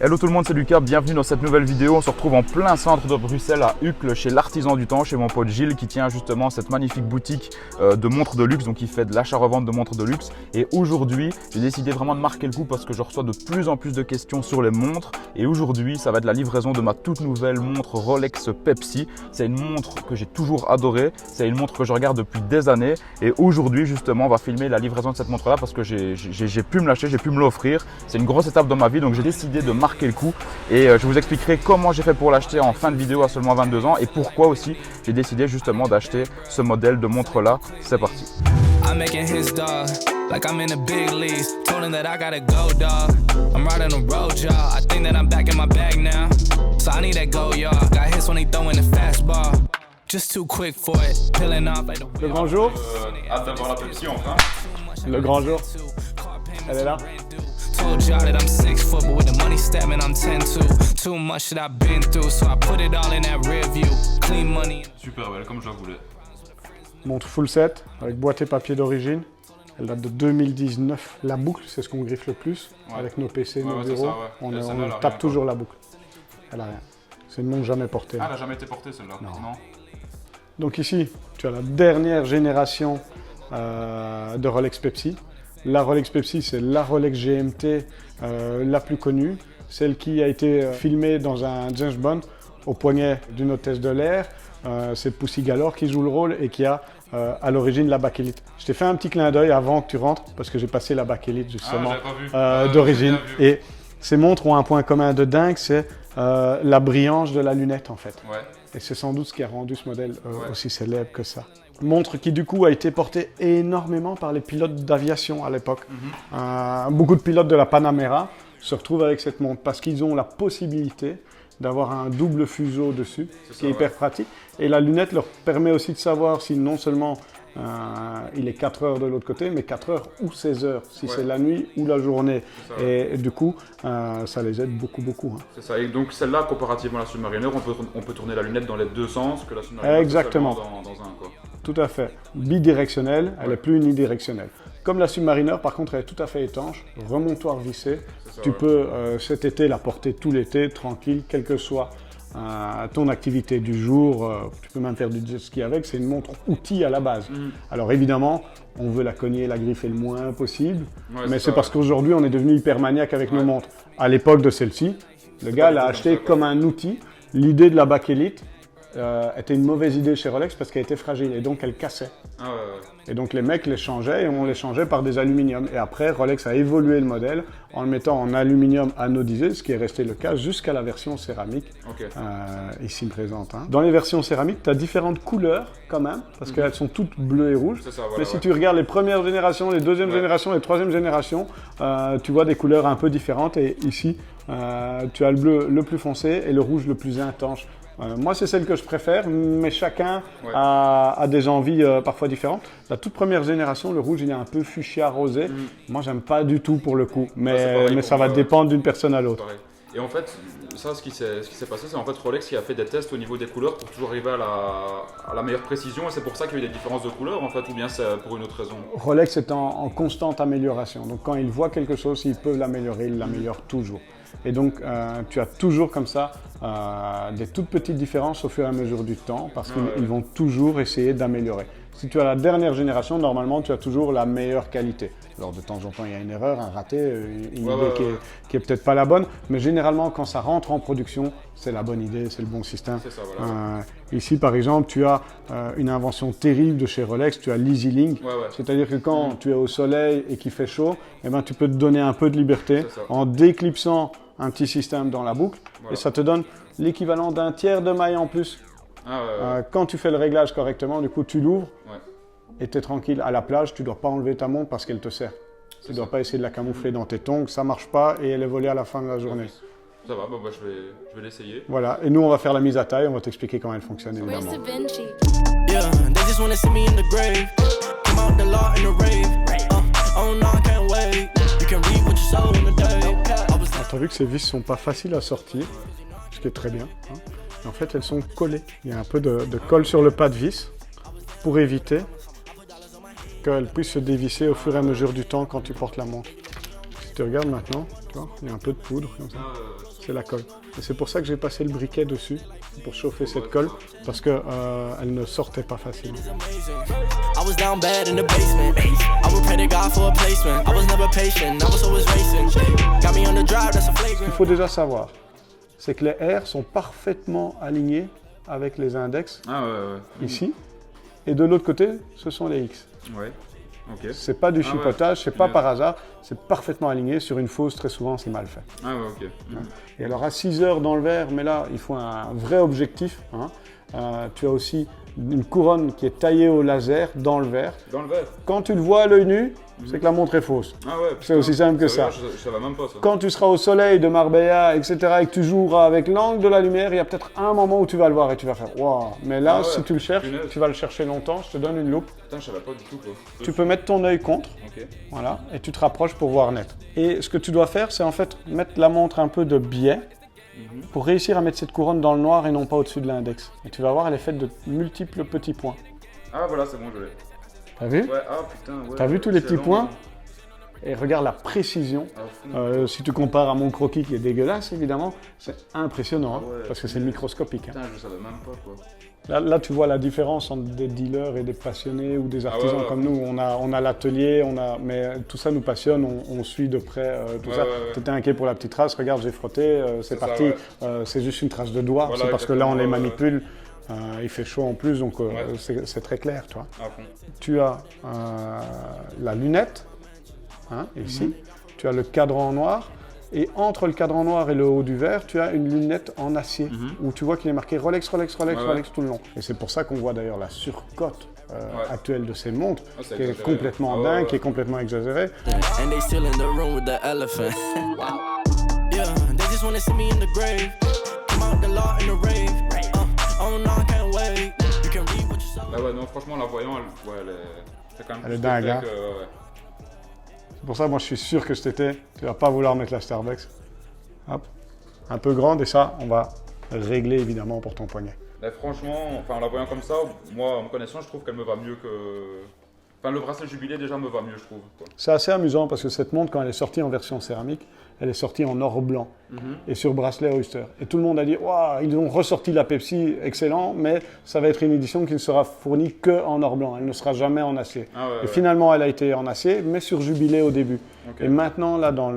Hello tout le monde, c'est Lucas, bienvenue dans cette nouvelle vidéo. On se retrouve en plein centre de Bruxelles à Uccle chez l'artisan du temps, chez mon pote Gilles qui tient justement cette magnifique boutique de montres de luxe. Donc il fait de l'achat-revente de montres de luxe. Et aujourd'hui, j'ai décidé vraiment de marquer le coup parce que je reçois de plus en plus de questions sur les montres. Et aujourd'hui, ça va être la livraison de ma toute nouvelle montre Rolex Pepsi. C'est une montre que j'ai toujours adorée. C'est une montre que je regarde depuis des années. Et aujourd'hui, justement, on va filmer la livraison de cette montre-là parce que j'ai pu me lâcher, j'ai pu me l'offrir. C'est une grosse étape dans ma vie, donc j'ai décidé de marquer le coup et je vous expliquerai comment j'ai fait pour l'acheter en fin de vidéo à seulement 22 ans et pourquoi aussi j'ai décidé justement d'acheter ce modèle de montre là. C'est parti. Le grand jour. Hâte d'avoir la Pepsi enfin. Le grand jour. Elle est là. Told y'all that I'm 6 foot, but with the money statement, I'm 10 too much that I've been through, so I put it all in that rear view. Clean money. Super belle, comme je la voulais. Montre full set, avec boîte et papier d'origine. Elle date de 2019. La boucle, c'est ce qu'on griffe le plus. Ouais. Avec nos PC, nos bureaux. Ça, on tape toujours la boucle. Elle a rien. C'est une montre jamais portée. Ah, elle n'a jamais été portée celle-là? Non. Donc ici, tu as la dernière génération de Rolex Pepsi. La Rolex Pepsi, c'est la Rolex GMT la plus connue, celle qui a été filmée dans un James Bond au poignet d'une hôtesse de l'air. C'est Pussy Galore qui joue le rôle et qui a à l'origine la bakélite. Je t'ai fait un petit clin d'œil avant que tu rentres parce que j'ai passé la bakélite justement d'origine. Et ces montres ont un point commun de dingue, c'est la brillance de la lunette en fait. Ouais. Et c'est sans doute ce qui a rendu ce modèle aussi célèbre que ça. Montre qui du coup a été portée énormément par les pilotes d'aviation à l'époque. Beaucoup de pilotes de la Panamera se retrouvent avec cette montre parce qu'ils ont la possibilité d'avoir un double fuseau dessus, ce qui est hyper pratique. Et la lunette leur permet aussi de savoir si non seulement il est 4 heures de l'autre côté, mais 4 heures ou 16 heures, si c'est la nuit ou la journée. Ça, et du coup, ça les aide beaucoup. Hein. C'est ça, et donc celle-là, comparativement à la Submariner, on peut tourner la lunette dans les deux sens, que la Submariner exactement. Dans un quoi. Tout à fait. Bidirectionnelle, elle n'est plus unidirectionnelle. Comme la Submariner, par contre, elle est tout à fait étanche, remontoir vissé. Ça, tu peux cet été la porter tout l'été, tranquille, quelle que soit ton activité du jour. Tu peux même faire du jet ski avec. C'est une montre outil à la base. Alors évidemment, on veut la cogner et la griffer le moins possible, mais c'est parce qu'aujourd'hui, on est devenu hyper maniaque avec nos montres. À l'époque de celle-ci, le gars l'a acheté comme un outil. L'idée de la bakélite était une mauvaise idée chez Rolex parce qu'elle était fragile et donc elle cassait. Et donc les mecs les changeaient et on les changeait par des aluminiums. Et après, Rolex a évolué le modèle en le mettant en aluminium anodisé, ce qui est resté le cas jusqu'à la version céramique, ici présente. Hein. Dans les versions céramiques, tu as différentes couleurs quand même, parce qu'elles sont toutes bleues et rouges. Mais si tu regardes les premières générations, les deuxièmes générations, les troisièmes générations, tu vois des couleurs un peu différentes. Et ici, tu as le bleu le plus foncé et le rouge le plus intense. Moi, c'est celle que je préfère, mais chacun a des envies parfois différentes. La toute première génération, le rouge, il est un peu fuchsia rosé. Moi, j'aime pas du tout pour le coup, mais ça va dépendre d'une personne à l'autre. Et en fait, ça, ce qui s'est passé, c'est en fait Rolex qui a fait des tests au niveau des couleurs pour toujours arriver à la meilleure précision. Et c'est pour ça qu'il y a eu des différences de couleurs, en fait, ou bien c'est pour une autre raison? Rolex est en constante amélioration. Donc, quand ils voient quelque chose, s'ils peuvent l'améliorer, ils l'améliorent toujours. Et donc, tu as toujours comme ça des toutes petites différences au fur et à mesure du temps parce qu'ils vont toujours essayer d'améliorer. Si tu as la dernière génération, normalement, tu as toujours la meilleure qualité. Alors, de temps en temps, il y a une erreur, un raté, une idée qui est peut-être pas la bonne, mais généralement, quand ça rentre en production, c'est la bonne idée, c'est le bon système. C'est ça, ici, par exemple, tu as une invention terrible de chez Rolex, tu as l'EasyLink. C'est-à-dire que quand tu es au soleil et qu'il fait chaud, eh ben, tu peux te donner un peu de liberté en déclipsant un petit système dans la boucle et ça te donne l'équivalent d'un tiers de maille en plus. Quand tu fais le réglage correctement, du coup, tu l'ouvres et tu es tranquille. À la plage, tu ne dois pas enlever ta montre parce qu'elle te sert. Tu ne dois pas essayer de la camoufler dans tes tongs, ça ne marche pas et elle est volée à la fin de la journée. Ça va, je vais l'essayer. Voilà, et nous on va faire la mise à taille, on va t'expliquer comment elle fonctionne évidemment. Tu as vu que ces vis ne sont pas faciles à sortir, ce qui est très bien. Hein. En fait, elles sont collées. Il y a un peu de colle sur le pas de vis pour éviter qu'elles puissent se dévisser au fur et à mesure du temps quand tu portes la montre. tu regardes maintenant, tu vois, il y a un peu de poudre comme ça. C'est la colle. Et c'est pour ça que j'ai passé le briquet dessus, pour chauffer cette colle, parce que elle ne sortait pas facilement. I was down bad in the basement. I would pray to God for a placement. I was never patient. I was always racing. Got me on the drive, that's a Ce qu'il flagrant. faut déjà savoir, c'est que les R sont parfaitement alignés avec les index Ah ouais. ici, et de l'autre côté, ce sont les X. Ouais. Ok. C'est pas du Ah chipotage, c'est pas par hasard, c'est parfaitement aligné. Sur une fausse, très souvent, c'est mal fait. Ah ouais, ok. Et alors à 6 heures dans le verre, mais là, il faut un vrai objectif. Hein. Tu as aussi une couronne qui est taillée au laser dans le verre. Dans le verre. Quand tu le vois à l'œil nu, c'est que la montre est fausse. Ah ouais. C'est aussi simple que ça. Je savais même pas ça. Quand tu seras au soleil de Marbella, etc., et que tu joueras avec l'angle de la lumière, il y a peut-être un moment où tu vas le voir et tu vas faire « Waouh !» Mais là, Ah ouais, si tu le cherches, punaise. tu vas le chercher longtemps. Je te donne une loupe. Putain, je savais pas du tout quoi. Tu peux mettre ton œil contre. Ok. Voilà, et tu te rapproches pour voir net. Et ce que tu dois faire, c'est en fait mettre la montre un peu de biais pour réussir à mettre cette couronne dans le noir et non pas au-dessus de l'index. Et tu vas voir, elle est faite de multiples petits points. Ah voilà, c'est bon, je l'ai. T'as vu? Ouais, ah putain, ouais. T'as vu tous les petits excellent. points? Et regarde la précision. Ah, fou. Si tu compares à mon croquis qui est dégueulasse, évidemment, c'est impressionnant, hein, Ah ouais. parce que c'est microscopique. Hein. Putain, je savais même pas quoi. Là, tu vois la différence entre des dealers et des passionnés ou des artisans ouais. comme nous. On a l'atelier, mais tout ça nous passionne, on suit de près tout ça. Ouais. Tu étais inquiet pour la petite trace, regarde, j'ai frotté, c'est ça, parti. ouais. C'est juste une trace de doigt, Voilà, c'est parce que là on les exactement, manipule. Il fait chaud en plus, donc Ouais. c'est très clair, toi. À fond. Tu as la lunette, hein, ici. Tu as le cadran noir. Et entre le cadran noir et le haut du verre, tu as une lunette en acier où tu vois qu'il est marqué Rolex, Rolex, Rolex, Ouais, Rolex tout le long. Et c'est pour ça qu'on voit d'ailleurs la surcote actuelle de ces montres, c'est qui est exagéré. complètement Ah ouais, dingue, ouais. qui est complètement exagérée. And they still in the room with the elephant. Wow. Yeah, they just wanna see me in the grave. I'm out the law in the rave. Oh no, I can't wait. You can read what you saw. Ah ouais, non, franchement, la voyant, c'est quand même Elle est plus dingue, complet hein. que- ouais. C'est pour ça, moi, je suis sûr que cet été, tu vas pas vouloir mettre la Starbucks. Hop, un peu grande, et ça, on va régler évidemment pour ton poignet. Mais franchement, enfin, en la voyant comme ça, moi, en me connaissant, je trouve qu'elle me va mieux que... Enfin, le bracelet jubilé, déjà, me va mieux, je trouve. Quoi. C'est assez amusant parce que cette montre, quand elle est sortie en version céramique, elle est sortie en or blanc et sur bracelet Oyster. Et tout le monde a dit, waouh, ils ont ressorti la Pepsi, excellent, mais ça va être une édition qui ne sera fournie qu'en or blanc. Elle ne sera jamais en acier. Ah ouais, et ouais. finalement, elle a été en acier, mais sur jubilé au début. Ok. Et maintenant, là, dans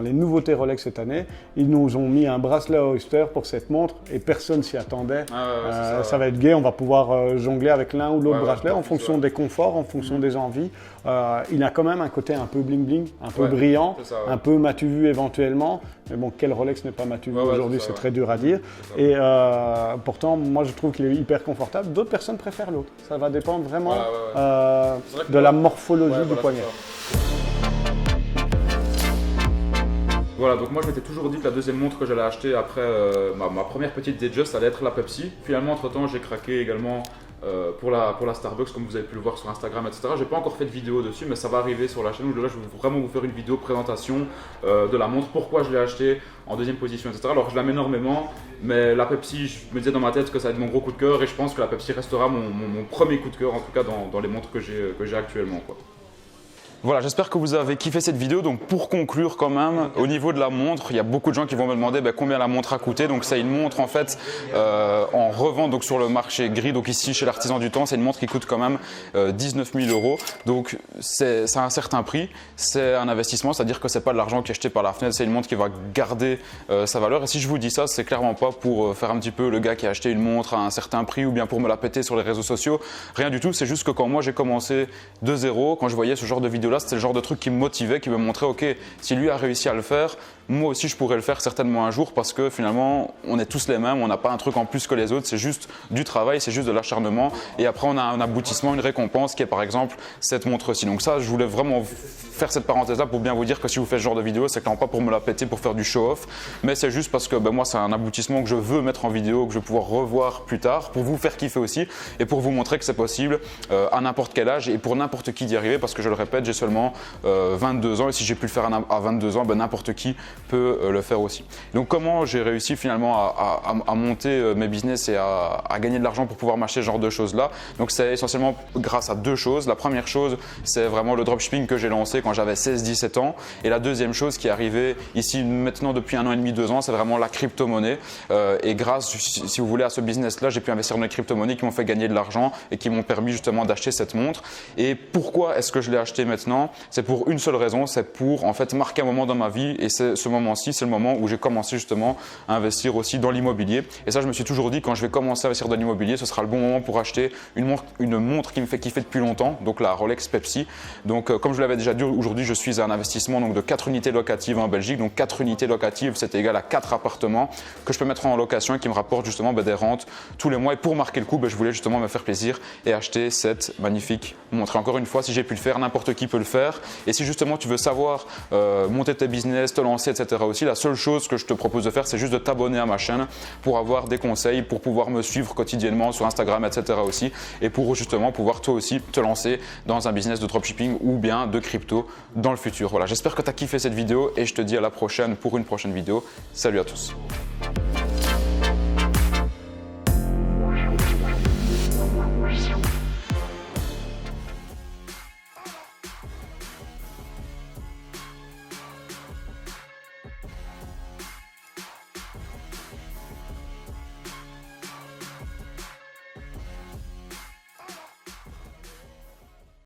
les nouveautés Rolex cette année, ils nous ont mis un bracelet Oyster pour cette montre et personne s'y attendait. Ah ouais, c'est Ça va être gai, on va pouvoir jongler avec l'un ou l'autre Ouais, bracelet ouais, en fonction des conforts, en fonction des envies. Il a quand même un côté un peu bling-bling, un peu Ouais, brillant, c'est ça, ouais. un peu m'as-tu vu éventuellement. Mais bon, quel Rolex n'est pas m'as-tu vu Ouais, ouais, aujourd'hui, c'est ça, c'est ouais. très dur à dire. C'est ça. Et pourtant, moi je trouve qu'il est hyper confortable. D'autres personnes préfèrent l'autre. Ça va dépendre vraiment Ouais. C'est vrai que de la moi- morphologie Ouais, du voilà, poignet. c'est ça. Voilà, donc moi je m'étais toujours dit que la deuxième montre que j'allais acheter après ma première petite Datejust allait être la Pepsi. Finalement, entre temps, j'ai craqué également pour la Starbucks, comme vous avez pu le voir sur Instagram, etc. J'ai pas encore fait de vidéo dessus, mais ça va arriver sur la chaîne où là je vais vraiment vous faire une vidéo présentation de la montre, pourquoi je l'ai acheté en deuxième position, etc. Alors je l'aime énormément, mais la Pepsi, je me disais dans ma tête que ça va être mon gros coup de cœur et je pense que la Pepsi restera mon premier coup de cœur, en tout cas dans les montres que j'ai actuellement, quoi. Voilà, j'espère que vous avez kiffé cette vidéo. Donc pour conclure quand même, au niveau de la montre, il y a beaucoup de gens qui vont me demander combien la montre a coûté. Donc c'est une montre en fait en revente donc sur le marché gris. Donc ici chez l'Artisan du Temps, c'est une montre qui coûte quand même 19 000 €. Donc ça a un certain prix. C'est un investissement, c'est-à-dire que c'est pas de l'argent qui est jeté par la fenêtre. C'est une montre qui va garder sa valeur. Et si je vous dis ça, c'est clairement pas pour faire un petit peu le gars qui a acheté une montre à un certain prix ou bien pour me la péter sur les réseaux sociaux. Rien du tout. C'est juste que quand moi j'ai commencé de zéro, quand je voyais ce genre de vidéo là, c'était le genre de truc qui me motivait, qui me montrait ok, si lui a réussi à le faire, moi aussi je pourrais le faire certainement un jour, parce que finalement on est tous les mêmes, on n'a pas un truc en plus que les autres, c'est juste du travail, c'est juste de l'acharnement, et après on a un aboutissement, une récompense qui est par exemple cette montre-ci. Donc ça, je voulais vraiment faire cette parenthèse là pour bien vous dire que si vous faites ce genre de vidéo, c'est clairement pas pour me la péter, pour faire du show-off, mais c'est juste parce que moi c'est un aboutissement que je veux mettre en vidéo, que je vais pouvoir revoir plus tard, pour vous faire kiffer aussi, et pour vous montrer que c'est possible à n'importe quel âge et pour n'importe qui d'y arriver, parce que je le répète, j'ai seulement 22 ans et si j'ai pu le faire à 22 ans, n'importe qui peut le faire aussi. Donc comment j'ai réussi finalement à monter mes business et à gagner de l'argent pour pouvoir m'acheter ce genre de choses là. Donc c'est essentiellement grâce à deux choses. La première chose, c'est vraiment le dropshipping que j'ai lancé quand j'avais 16-17 ans et la deuxième chose qui est arrivée ici maintenant depuis 1 an et demi, 2 ans, c'est vraiment la crypto-monnaie et grâce, si vous voulez, à ce business là, j'ai pu investir dans les crypto-monnaies qui m'ont fait gagner de l'argent et qui m'ont permis justement d'acheter cette montre. Et pourquoi est-ce que je l'ai acheté maintenant? C'est pour une seule raison, c'est pour en fait marquer un moment dans ma vie et c'est ce moment-ci, c'est le moment où j'ai commencé justement à investir aussi dans l'immobilier. Et ça, je me suis toujours dit, quand je vais commencer à investir dans l'immobilier, ce sera le bon moment pour acheter une montre qui me fait kiffer depuis longtemps, donc la Rolex Pepsi. Donc comme je l'avais déjà dit, aujourd'hui je suis à un investissement donc, de 4 unités locatives en Belgique. Donc 4 unités locatives, c'est égal à 4 appartements que je peux mettre en location et qui me rapportent justement des rentes tous les mois. Et pour marquer le coup, je voulais justement me faire plaisir et acheter cette magnifique montre. Et encore une fois, si j'ai pu le faire, n'importe qui peut le faire. Et si justement tu veux savoir monter tes business, te lancer, etc. aussi, la seule chose que je te propose de faire, c'est juste de t'abonner à ma chaîne pour avoir des conseils, pour pouvoir me suivre quotidiennement sur Instagram, etc. aussi, et pour justement pouvoir toi aussi te lancer dans un business de dropshipping ou bien de crypto dans le futur. Voilà, j'espère que tu as kiffé cette vidéo et je te dis à la prochaine pour une prochaine vidéo. Salut à tous.